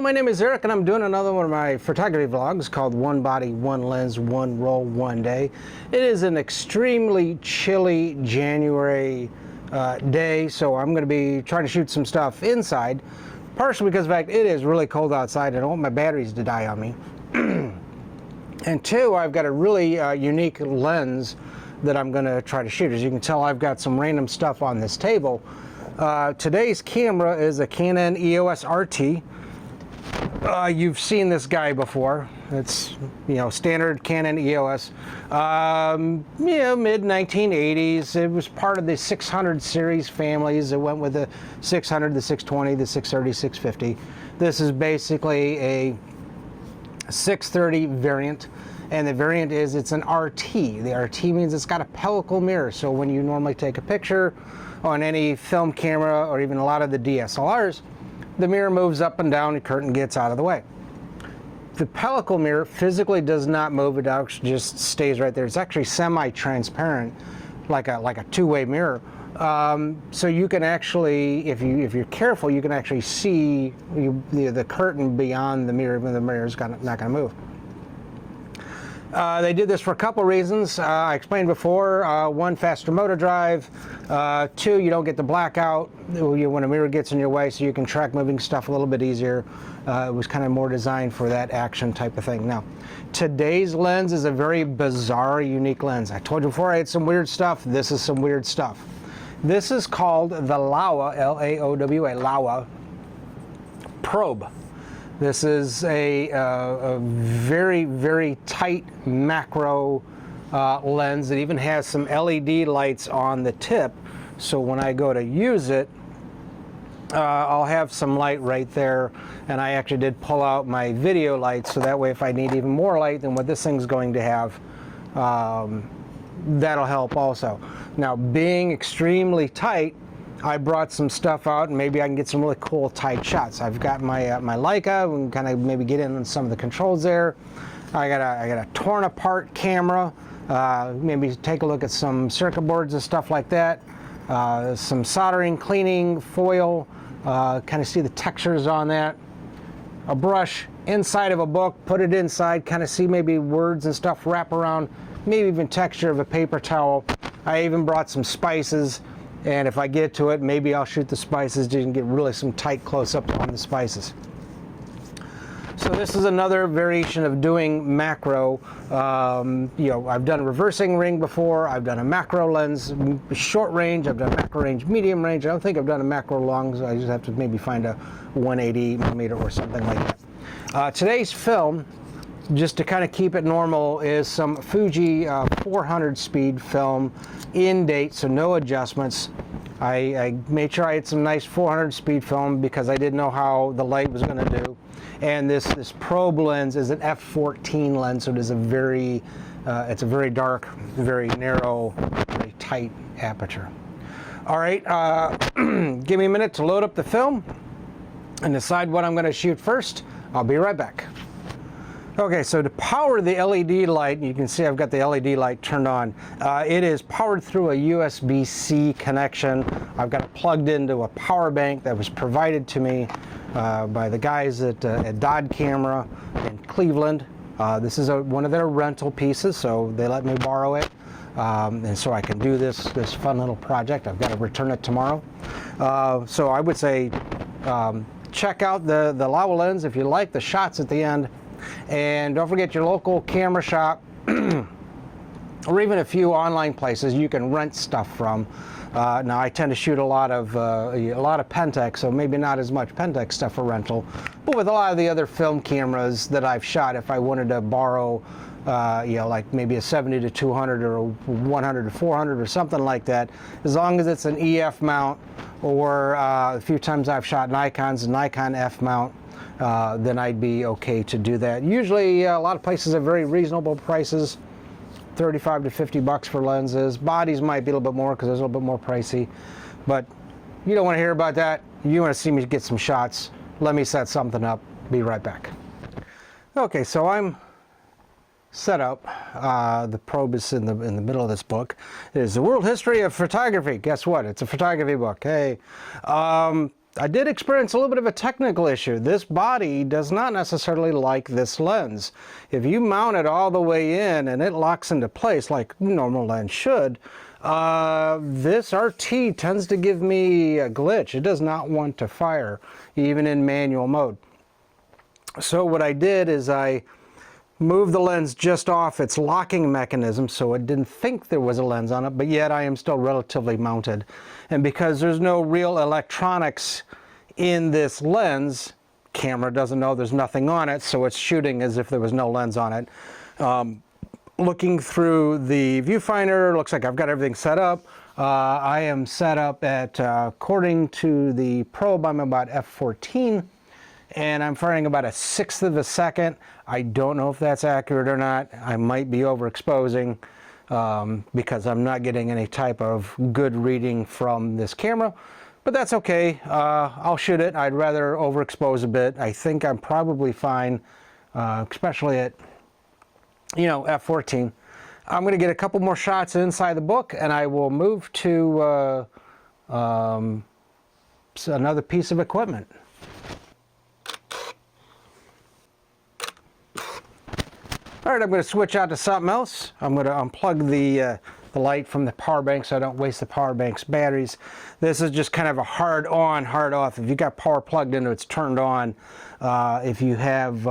Hello, my name is Eric and I'm doing another one of my photography vlogs called One Body, One Lens, One Roll, One Day. It is an extremely chilly January day, so I'm going to be trying to shoot some stuff inside, partially because of the fact it is really cold outside and I don't want my batteries to die on me. And two, I've got a really unique lens that I'm going to try to shoot. As you can tell, I've got some random stuff on this table. Today's camera is a Canon EOS Rt. You've seen this guy before. It's, standard Canon EOS. Mid-1980s. It was part of the 600 series families. It went with the 600, the 620, the 630, 650. This is basically a 630 variant. And the variant is, it's an RT. The RT means it's got a pellicle mirror. So when you normally take a picture on any film camera or even a lot of the DSLRs, the mirror moves up and down, the curtain gets out of the way. The pellicle mirror physically does not move, it just stays right there. It's actually semi-transparent, like a two-way mirror. So you can actually, if you're careful, you can actually see the curtain beyond the mirror, even the mirror is not going to move. They did this for a couple reasons. I explained before. One, faster motor drive. Two, you don't get the blackout when a mirror gets in your way, so you can track moving stuff a little bit easier. It was kind of more designed for that action type of thing. Now, today's lens is a very bizarre, unique lens. I told you before I had some weird stuff. This is some weird stuff. This is called the Laowa, L-A-O-W-A, Laowa probe. This is a very, very tight macro lens that even has some LED lights on the tip. So when I go to use it, I'll have some light right there. And I actually did pull out my video lights, so that way if I need even more light than what this thing's going to have, that'll help also. Now, being extremely tight, I brought some stuff out, and maybe I can get some really cool tight shots. I've got my my Leica. We can kind of maybe get in on some of the controls there. I got a torn apart camera. Maybe take a look at some circuit boards and stuff like that. Some soldering, cleaning, foil. Kind of see the textures on that. A brush inside of a book. Put it inside. Kind of see maybe words and stuff wrap around. Maybe even texture of a paper towel. I even brought some spices. And if I get to it, maybe I'll shoot the spices so you can get really some tight close-up on the spices. So this is another variation of doing macro. I've done reversing ring before. I've done a macro lens, short range. I've done macro range, medium range. I don't think I've done a macro long, so I just have to maybe find a 180 millimeter or something like that. Today's film, just to kind of keep it normal, is some Fuji 400 speed film, in date, so no adjustments. I made sure I had some nice 400 speed film because I didn't know how the light was going to do. And this probe lens is an f/14 lens, so it is it's a very dark, very narrow, very tight aperture. All right, give me a minute to load up the film and decide what I'm going to shoot first. I'll be right back. Okay, so to power the LED light, you can see I've got the LED light turned on. It is powered through a USB-C connection. I've got it plugged into a power bank that was provided to me by the guys at Dodd Camera in Cleveland. This is one of their rental pieces, so they let me borrow it. And so I can do this fun little project. I've got to return it tomorrow. So I would say check out the Laowa lens if you like the shots at the end. And don't forget your local camera shop or even a few online places you can rent stuff from. Now I tend to shoot a lot of Pentax, so maybe not as much Pentax stuff for rental, but with a lot of the other film cameras that I've shot, if I wanted to borrow like maybe a 70 to 200 or a 100 to 400 or something like that, as long as it's an EF mount, or a few times I've shot Nikon's, a Nikon F mount, then I'd be okay to do that. Usually a lot of places have very reasonable prices, 35 to 50 bucks for lenses. Bodies might be a little bit more because they're a little bit more pricey, but you don't want to hear about that. You want to see me get some shots. Let me set something up. Be right back. Okay, so I'm set up. The probe is in the middle of this book. It is the World History of Photography. Guess what? It's a photography book. Hey, I did experience a little bit of a technical issue. This body does not necessarily like this lens. If you mount it all the way in and it locks into place like normal lens should, this RT tends to give me a glitch. It does not want to fire, even in manual mode. So what I did is I moved the lens just off its locking mechanism so it didn't think there was a lens on it, but yet I am still relatively mounted. And because there's no real electronics in this lens, camera doesn't know there's nothing on it, so it's shooting as if there was no lens on it. Looking through the viewfinder, looks like I've got everything set up. I am set up at, according to the probe, I'm about f14. And I'm firing about 1/6 of a second. I don't know if that's accurate or not. I might be overexposing because I'm not getting any type of good reading from this camera, but that's okay. I'll shoot it. I'd rather overexpose a bit. I think I'm probably fine, especially at, you know, f14. I'm going to get a couple more shots inside the book, and I will move to another piece of equipment. All right, I'm going to switch out to something else. I'm going to unplug the light from the power bank so I don't waste the power bank's batteries. This is just kind of a hard on, hard off. If you got power plugged into it, it's turned on. If you have,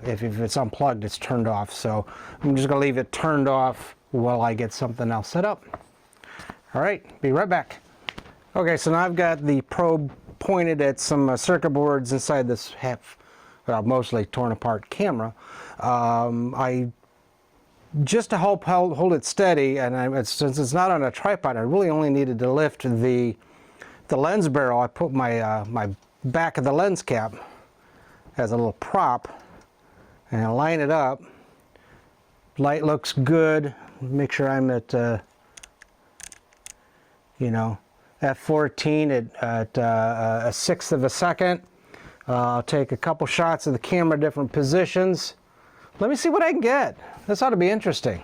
if it's unplugged, it's turned off. So I'm just going to leave it turned off while I get something else set up. All right, be right back. Okay, so now I've got the probe pointed at some circuit boards inside this mostly torn apart camera. Just to help hold it steady, and since it's not on a tripod, I really only needed to lift the lens barrel. I put my my back of the lens cap as a little prop, and I line it up. Light looks good. Make sure I'm at you know, f14 at 1/6 of a second. I'll take a couple shots of the camera, different positions. Let me see what I can get. This ought to be interesting.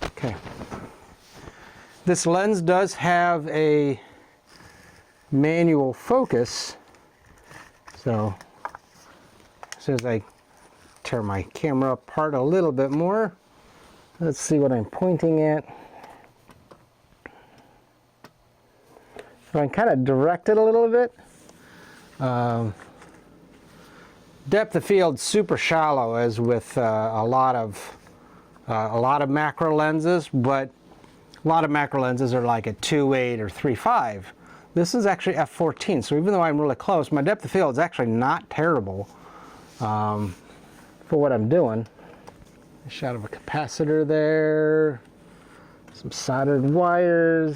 Okay. This lens does have a manual focus. So as soon as I tear my camera apart a little bit more, let's see what I'm pointing at. So I can kind of direct it a little bit. Depth of field super shallow, as with a lot of macro lenses, but a lot of macro lenses are like at 2.8 or 3.5. This is actually f14, so even though I'm really close, my depth of field is actually not terrible for what I'm doing. A shot of a capacitor there, some soldered wires.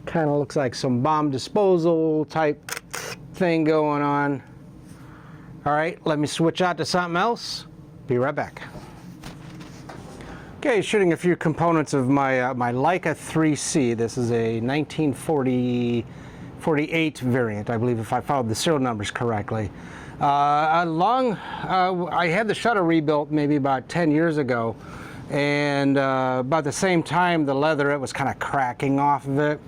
Kind of looks like some bomb disposal type thing going on. All right, let me switch out to something else. Be right back. Okay, shooting a few components of my my Leica 3C. This is a 1948 variant, I believe, if I followed the serial numbers correctly. I had the shutter rebuilt maybe about 10 years ago, and about the same time the leatherette was kind of cracking off of it.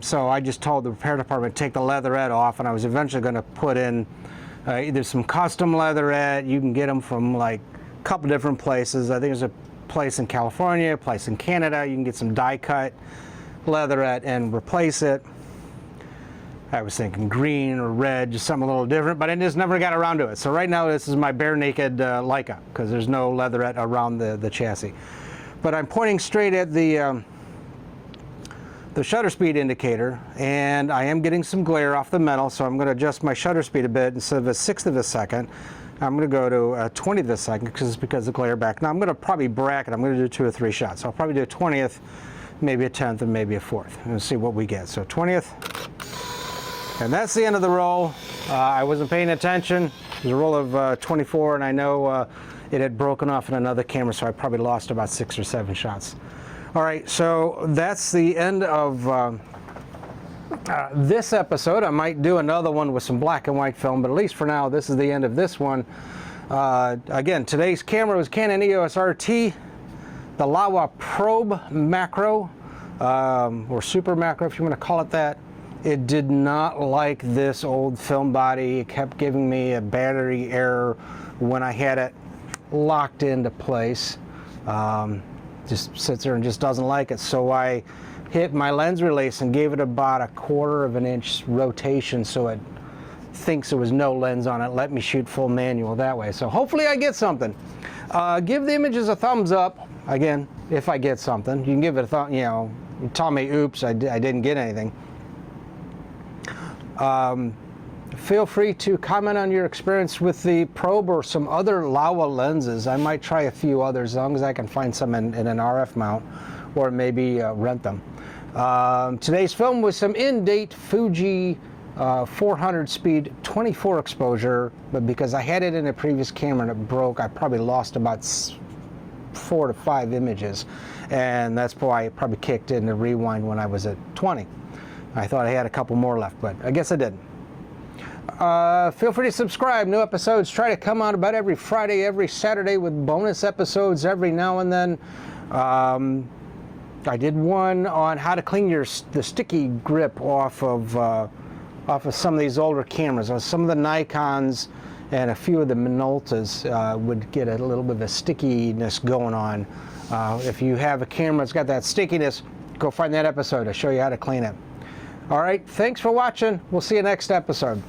So I just told the repair department to take the leatherette off, and I was eventually going to put in either some custom leatherette. You can get them from like a couple different places. I think there's a place in California, a place in Canada. You can get some die cut leatherette and replace it. I was thinking green or red, just something a little different, but I just never got around to it. So right now this is my bare naked Leica, because there's no leatherette around the chassis. But I'm pointing straight at the shutter speed indicator, and I am getting some glare off the metal, so I'm going to adjust my shutter speed a bit. Instead of 1/6 of a second, I'm going to go to 1/20 of a second, because of the glare back. Now I'm going to probably bracket. I'm going to do 2 or 3 shots. So I'll probably do a 20th, maybe a 10th, and maybe a 4th, and see what we get. So 20th, and that's the end of the roll. I wasn't paying attention. There's a roll of 24, and I know it had broken off in another camera, so I probably lost about 6 or 7 shots. All right, so that's the end of this episode. I might do another one with some black and white film, but at least for now, this is the end of this one. Again, today's camera was Canon EOS Rt, the Laowa probe macro, or super macro if you want to call it that. It did not like this old film body. It kept giving me a battery error when I had it locked into place. Just sits there and just doesn't like it. So I hit my lens release and gave it about a 1/4 of an inch rotation so it thinks there was no lens on it. Let me shoot full manual that way. So hopefully I get something. Give the images a thumbs up. Again, if I get something, you can give it a thumb. You know, tell me, oops, I didn't get anything. Feel free to comment on your experience with the probe or some other Laowa lenses. I might try a few others as long as I can find some in an RF mount, or maybe rent them. Today's film was some in-date Fuji 400 speed 24 exposure, but because I had it in a previous camera and it broke, I probably lost about 4 to 5 images, and that's why I probably kicked in the rewind when I was at 20. I thought I had a couple more left, but I guess I didn't. Feel free to subscribe. New episodes try to come out about every Friday, every Saturday, with bonus episodes every now and then. I did one on how to clean the sticky grip off of some of these older cameras. Some of the Nikons and a few of the Minoltas would get a little bit of a stickiness going on. If you have a camera that's got that stickiness, go find that episode. I'll show you how to clean it. All right, thanks for watching. We'll see you next episode.